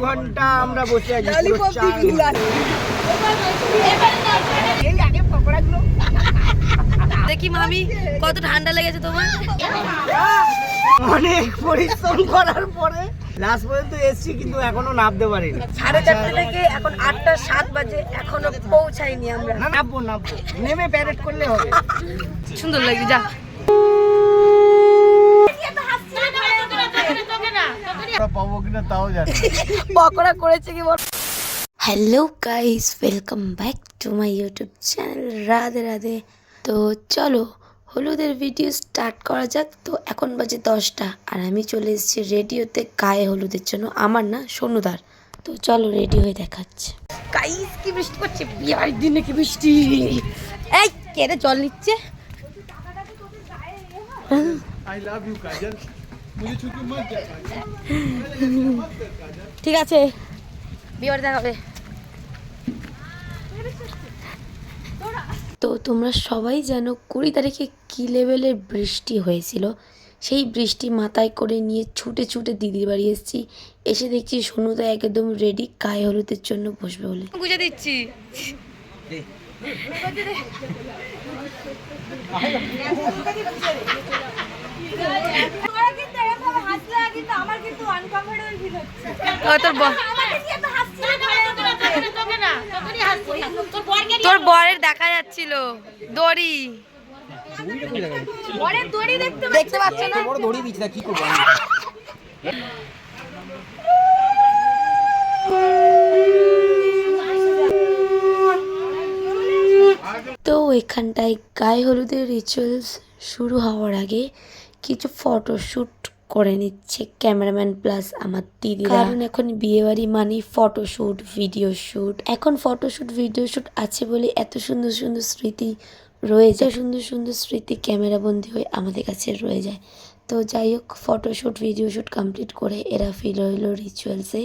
ঘন্টা আমরা বসে আছি। দেখি মামি কত ঠান্ডা লেগেছে তোমার। অনেক পরিশ্রম করার পরে লাস্ট পর্যন্ত এসছি, কিন্তু এখনো নামতে পারিনি। 4:30 থেকে এখন 8:07 বাজে, এখনো পৌঁছাইনি আমরা। নামবো নেমে প্যারেড করলে হবে। সুন্দর লাগছে, যা পাবো কিনা তাও জানি। পকোড়া করেছে কি বল। Hello guys, welcome back to my YouTube channel Radhe Radhe. তো চলো হলুদের ভিডিও স্টার্ট করা যাক। তো এখন বাজে 10টা আর আমি চলে এসেছি রেডিওতে গায়ে হলুদের জন্য, আমার না সোনুদার। তো চলো রেডি হয়ে দেখাচ্ছে। গাইস কি বৃষ্টি করছে, বিয়ার দিনে কি বৃষ্টি। এই কেড়ে জল নিচ্ছে। I love you কাজল, মুঝে ছুটি মত যা কাজল। ঠিক আছে, বিয়ার দেখাবে। তো তোমরা সবাই জানো 20 তারিখে কী লেভেলের বৃষ্টি হয়েছিল। সেই বৃষ্টি মাথায় করে নিয়ে ছুটে ছুটে দিদির বাড়ি এসেছি। এসে দেখছি সোনুদা একদম রেডি গায়ে হলুদের জন্য বসবে বলে। গুজে দিচ্ছি। তোর বরের দেখা যাচ্ছিল দড়ি দেখতে পাচ্ছ না? বড় দড়ি বিছনা কি করব? তো এখানটায় গায়ে হলুদের রিচুয়ালস শুরু হওয়ার আগে কিছু ফটোশ্যুট করে নিচ্ছে ক্যামেরাম্যান প্লাস আমার দিদি। কারণ এখন বিয়েবাড়ি মানে ফটোশ্যুট ভিডিও শ্যুট। এখন ফটোশ্যুট ভিডিও শ্যুট আছে বলে এত সুন্দর সুন্দর স্মৃতি রয়ে যায়, সুন্দর সুন্দর স্মৃতি ক্যামেরাবন্দি হয়ে আমাদের কাছে রয়ে যায়। তো যাই হোক, ফটোশ্যুট ভিডিও শ্যুট কমপ্লিট করে এরা ফিল হইলো রিচুয়ালসে।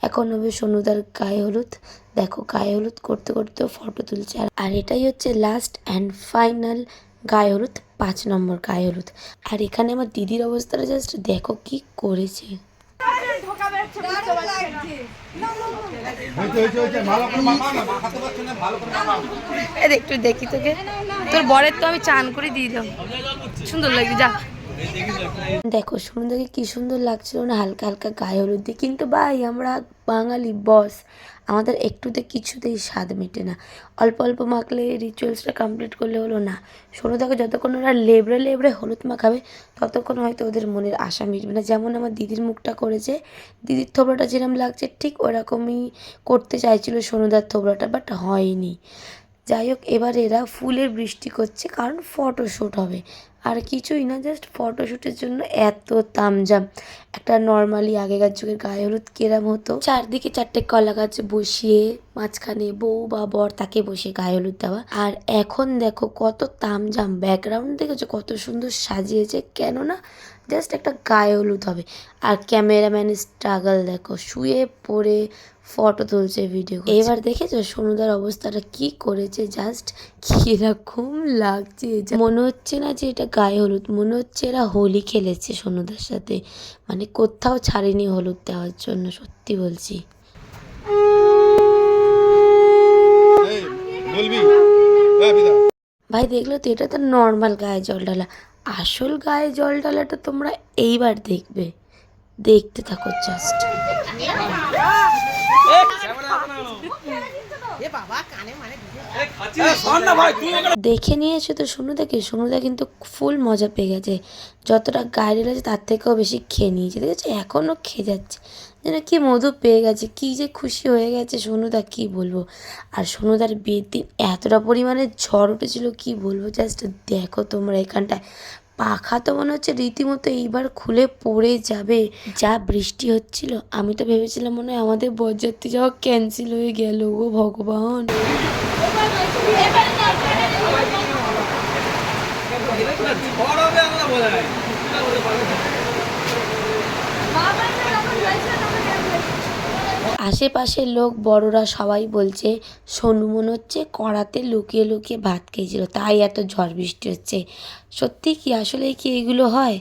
এখন হবে সোনুদার গায়ে হলুদ। দেখো গায়ে হলুদ করতে করতেও ফটো তুলছে। আর এটাই হচ্ছে লাস্ট অ্যান্ড ফাইনাল গায়ে হলুদ, 5 নম্বর গায়ে হলুদ। আর এখানে আমার দিদির অবস্থাটা জাস্ট দেখো কি করেছে। একটু দেখি তোকে, তোর বরের তো আমি চান করে দিয়ে দাও, সুন্দর লাগছে, যা। দেখো সোনুদাকে কি সুন্দর লাগছিল না হালকা হালকা গায়ে হলুদ দিয়ে। কিন্তু ভাই আমরা বাঙালি বস, আমাদের একটুতে কিছুতেই স্বাদ মেটে না। অল্প অল্প মাখলে রিচুয়ালসটা কমপ্লিট করলে হলো না। সোনুদাকে যতক্ষণ ওরা লেবড়ে লেবড়ে হলুদ মাখাবে ততক্ষণ হয়তো ওদের মনের আশা মিটবে না। যেমন আমার দিদির মুখটা করেছে, দিদির থোবড়াটা যেরকম লাগছে ঠিক ওরকমই করতে চাইছিল সোনুদার থোবড়াটা, বাট হয়নি। যাই হোক, এবার এরা ফুলের বৃষ্টি করছে কারণ ফটোশ্যুট হবে, আর কিছুই না, জাস্ট ফটোশ্যুটের জন্য এত তামজাম। একটা নর্মালি আগেকার যুগের গায়ে হলুদ কেরাম হতো, চারদিকে 4টে কলা গাছ বসিয়ে মাঝখানে বউ বা বর তাকে বসে গায়ে হলুদ দেওয়া। আর এখন দেখো কত তামজাম, ব্যাকগ্রাউন্ড দেখেছো কত সুন্দর সাজিয়েছে, কেননা জাস্ট একটা গায়ে হলুদ হবে। আর ক্যামেরাম্যানের স্ট্রাগল দেখো, শুয়ে পড়ে ফটো তুলছে, ভিডিও। এবার দেখেছো সোনুদার অবস্থাটা কি করেছে, জাস্ট কিরকম লাগছে। মনে হচ্ছে না যে এটা গায়ে হলুদ, মনে হচ্ছে এরা হোলি খেলেছে সোনুদার সাথে। মানে কোথাও ছাড়েনি হলুদ দেওয়ার জন্য, সত্যি বলছি। ভাই দেখলো তো, এটা তো নর্মাল গায়ে জল ঢালা। আসল গায়ে জল ঢালাটা তোমরা এইবার দেখবে, দেখতে থাকো জাস্ট। দেখে নিয়েছো তো সোনুদাকে, সোনুদা কিন্তু ফুল মজা পেয়ে গেছে। যতটা গায়ে ঢেলেছে তার থেকেও বেশি খেয়ে নিয়েছে, দেখেছো এখনও খেয়ে যাচ্ছে, যেন কি মধু পেয়ে গেছে, কি যে খুশি হয়ে গেছে সোনুদা, কি বলবো। আর সোনুদার বিয়ের দিন এতটা পরিমাণে ঝড় উঠেছিল কি বলবো, জাস্ট দেখো তোমরা। এখানটায় পাখা তো মনে হচ্ছে রীতিমতো এইবার খুলে পড়ে যাবে, যা বৃষ্টি হচ্ছিল। আমি তো ভেবেছিলাম মনে হয় আমাদের বরযাত্রী যাওয়া ক্যান্সেল হয়ে গেল, ও ভগবান। আশেপাশের লোক বড়রা সবাই বলছে সোনু মনে হচ্ছে কড়াতে লুকিয়ে লুকিয়ে ভাত খেয়েছিল, তাই এত ঝড় বৃষ্টি হচ্ছে। সত্যি কি আসলে কি এগুলো হয়?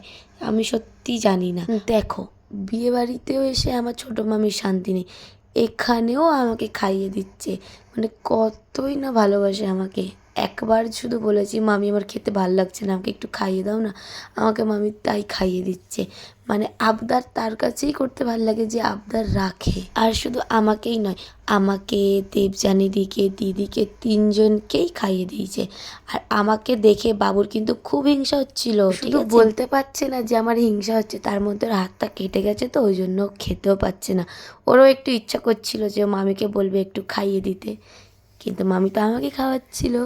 আমি সত্যি জানি না। দেখো বিয়ে বাড়িতেও এসে আমার ছোটো মামির শান্তি নেই, এখানেও আমাকে খাইয়ে দিচ্ছে। মানে কতই না ভালোবাসে আমাকে। একবার শুধু বলেছি মামি আমার খেতে ভালো লাগছে না, আমাকে একটু খাইয়ে দাও না, আমাকে মামি তাই খাইয়ে দিচ্ছে। মানে আবদার তার কাছেই করতে ভালো লাগে যে আবদার রাখে। আর শুধু আমাকেই নয়, আমাকে, দেবযানীদিকে, দিদিকে, তিনজনকেই খাইয়ে দিয়েছে। আর আমাকে দেখে বাবুর কিন্তু খুব হিংসা হচ্ছিল, শুধু বলতে পারছে না যে আমার হিংসা হচ্ছে, তার মধ্যে ওর হাতটা কেটে গেছে তো ওই জন্য খেতেও পাচ্ছে না। ওরও একটু ইচ্ছা করছিল যে মামিকে বলবে একটু খাইয়ে দিতে, কিন্তু মামি তো আমাকে খাওয়াচ্ছিল।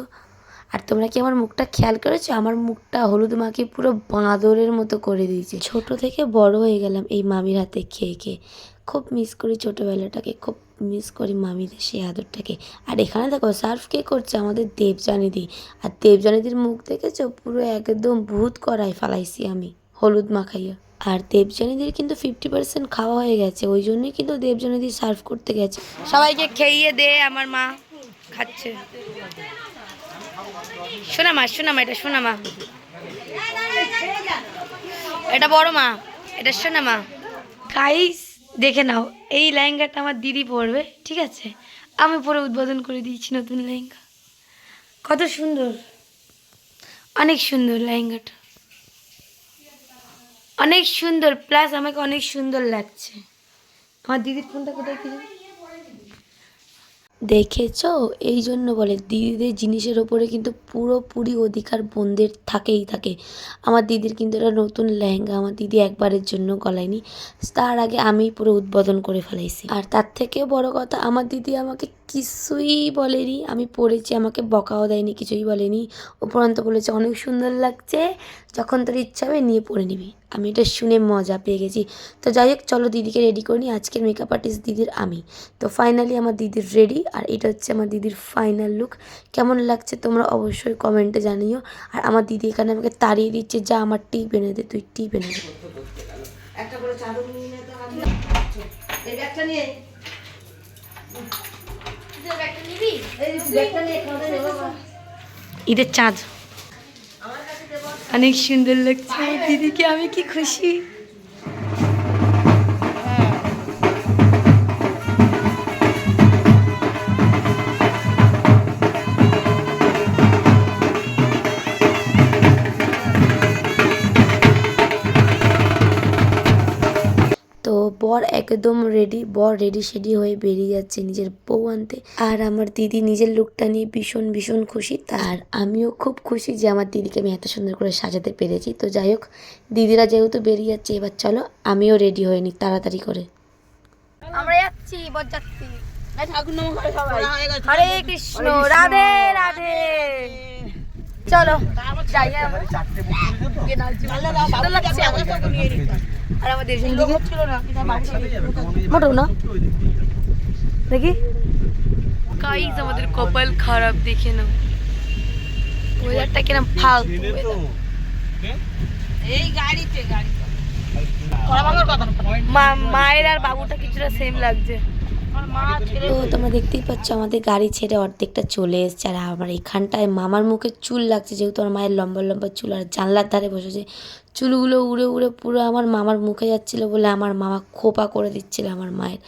আর তোমরা কি আমার মুখটা খেয়াল করেছো? আমার মুখটা হলুদ মাখিয়ে পুরো বাঁদরের মতো করে দিয়েছে। ছোট থেকে বড় হয়ে গেলাম এই মামির হাতে খেয়ে খেয়ে। খুব মিস করি ছোটোবেলাটাকে, খুব মিস করি মামির সেই আদরটাকে। আর এখানে দেখো সার্ভ কে করছে? আমাদের দেবযানীদি। আর দেবযানীদির মুখ দেখেছো? পুরো একদম ভূত করায় ফেলাইছি আমি হলুদ মাখাইয়া। আর দেবযানীদির কিন্তু 50% খাওয়া হয়ে গেছে, ওই জন্যই কিন্তু দেবযানীদি সার্ভ করতে গেছে। সবাইকে খেয়ে দে, আমার মা খাচ্ছে। শোনা মা, শোনা মা, এটা শোনা মা, এটা বড় মা, এটা শোনা মা। গাইস দেখে নাও, এই লেহেঙ্গাটা আমার দিদি পরবে, ঠিক আছে? আমি পরে উদ্বোধন করে দিয়েছি নতুন লেহেঙ্গা। কত সুন্দর, অনেক সুন্দর লেহেঙ্গাটা, অনেক সুন্দর, প্লাস আমাকে অনেক সুন্দর লাগছে। আমার দিদির ফোনটা কোথায় কি দেখেছো? এই জন্য বলে দিদিদের জিনিসের ওপরে কিন্তু পুরোপুরি অধিকার বোনদের থাকেই থাকে। আমার দিদির কিন্তু এটা নতুন লেহেঙ্গা, আমার দিদি একবারের জন্য গলায়নি, তার আগে আমি পুরো উদ্বোধন করে ফেলাইছি। আর তার থেকেও বড় কথা, আমার দিদি আমাকে কিছুই বলেনি, আমি পরেছি, আমাকে বকাও দেয়নি, কিছুই বলেনি। উপরন্ত বলেছে অনেক সুন্দর লাগছে, যখন তোর ইচ্ছা হবে নিয়ে পরে নিবি। আমি এটা শুনে মজা পেয়ে গেছি। তো যাই হোক, চলো দিদিকে রেডি করে নিই। আজকের মেকআপ আর্টিস্ট দিদির আমি। তো ফাইনালি আমার দিদির রেডি, আর এটা হচ্ছে আমার দিদির ফাইনাল লুক। কেমন লাগছে তোমরা অবশ্যই কমেন্টে জানিও। আর আমার দিদি এখানে আমাকে তাড়িয়ে দিচ্ছে, যা আমার টিপ এনে দে, তুই টিপ এনে দে। একটা করে চাদর নিয়ে নে তো, এই ব্যাগটা নিয়ে, ঈদের চাঁদ অনেক সুন্দর লাগছে দিদিকে, আমি কি খুশি। তো বর একদম রেডি, বর রেডি সেডি হয়ে বেরিয়ে যাচ্ছে নিজের বউ আনতে। আর আমার দিদি নিজের লুকটা নিয়ে ভীষণ ভীষণ খুশি। আর আমিও খুব খুশি যে আমার দিদিকে আমি এত সুন্দর করে সাজাতে পেরেছি। তো যাই হোক, দিদিরা যেহেতু বেরিয়ে যাচ্ছে, এবার চলো আমিও রেডি হয়ে নিই তাড়াতাড়ি করে। আমরা যাচ্ছি বরযাত্রী। হরে কৃষ্ণ, রাধে রাধে। চলো যাই। আর আমাদের মোটো না দেখি গাইস, আমাদের কপাল খারাপ, দেখে নাও ওয়েদারটা কিরম ফালতু। এই গাড়িতে মায়ের আর বাবুটা কিছুটা সেম লাগছে। তো তোমরা দেখতেই পাচ্ছ আমাদের গাড়ি ছেড়ে অর্ধেকটা চলে এসছে। আর আমার এখানটায় মামার মুখে চুল লাগছে, যেহেতু আমার মায়ের লম্বা লম্বা চুল, আর জানলার ধারে বসেছে, চুলগুলো উড়ে উড়ে পুরো আমার মামার মুখে যাচ্ছিলো বলে আমার মামা খোপা করে দিচ্ছিল আমার মায়ের।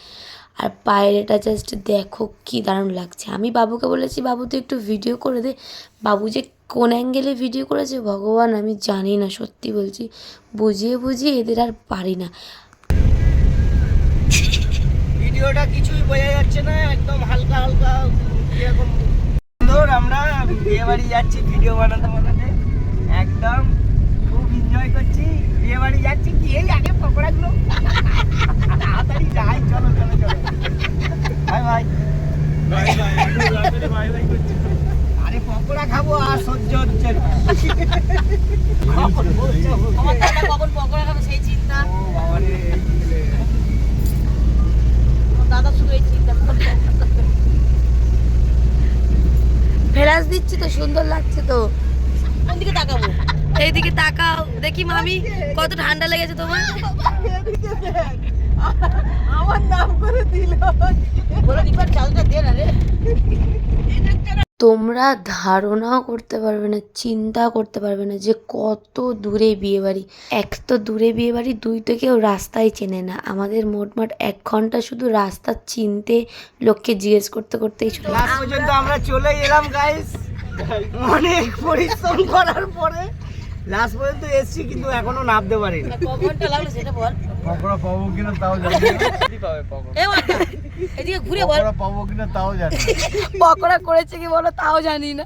আর পায়ের এটা জাস্ট দেখো কি দারুণ লাগছে। আমি বাবুকে বলেছি, বাবু তুই একটু ভিডিও করে দে। বাবু যে কোন অ্যাঙ্গেলে ভিডিও করেছে ভগবান আমি জানি না, সত্যি বলছি, বুঝিয়ে বুঝিয়ে এদের আর পারি না। ভিডিওটা কিছুই বোঝা যাচ্ছে না, একদম হালকা হালকা এরকম সুন্দর। আমরা বিয়ে বাড়ি যাচ্ছি ভিডিও বানাতে বানাতে, একদম খুব এনজয় করছি। বিয়ে বাড়ি যাচ্ছি, গিয়েই আগে পকোড়াগুলো তাড়াতাড়ি যাই। চলো চলো চলো, বাই বাই বাই বাই করছি। আরে পকোড়া খাবো আর সহ্য হচ্ছে না। কখন পকোড়া খাবো সেই চিন্তা। দাদা শুধু এই চিন্তা ফেরাস দিচ্ছি তো, সুন্দর লাগছে তো। কোন দিকে তাকাবো? এইদিকে তাকাও, দেখি মামি কত ঠান্ডা লেগেছে তোমার। আমার নাম করে দিল, বলে নিবার চালটা দে না রে। তোমরা ধারণাও করতে পারবে না, চিন্তা করতে পারবে না যে কত দূরে বিয়েবাড়ি। এক তো দূরে বিয়েবাড়ি, দুই তো কেউ রাস্তায় চেনে না। আমাদের মোটমাট 1 ঘন্টা শুধু রাস্তা চিনতে, লোককে জিজ্ঞেস করতে করতেই ছিল। লাস্ট পর্যন্ত আমরা চলে এলাম গাইস, অনেক পরিশ্রম করার পরে লাস্ট পর্যন্ত এসেছি, কিন্তু এখনো নামতে পারিনি। ঘন্টা লাগলো সেটা বল। পকোড়া পাবো কিনা তাও জানি না। এদিকে ঘুরে বল। পকোড়া পাবো কিনা তাও জানি না। পকোড়া করেছে কি বলো তাও জানি না।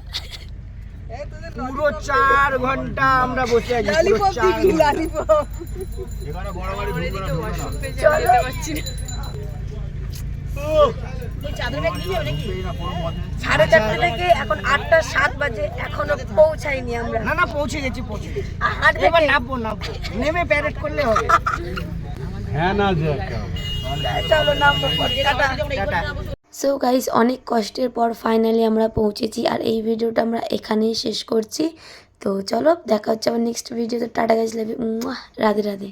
পুরো 4 ঘন্টা আমরা বসে আছি, পুরো 4 ঘন্টা। এখানে বড় গাড়ি ঢুকবে না, চাদর ব্যাগ নিয়ে যাবে নাকি? 4:30 থেকে এখন 8:07 বাজে, এখনো পৌঁছাইনি আমরা। না পৌঁছে গেছি, পৌঁছে গেছি। হাট এবার নামবো, নেমে প্যারেড করলে হবে। হ্যাঁ না যে চলো নামবো পরে, টাটা। টাটা। সো গাইস, অনেক কষ্টের পর ফাইনালি আমরা পৌঁছেছি, আর এই ভিডিওটা আমরা এখানেই শেষ করছি। তো চলো, দেখা হচ্ছে আবার নেক্সট ভিডিওতে। Tata guys, love you, Radhe Radhe.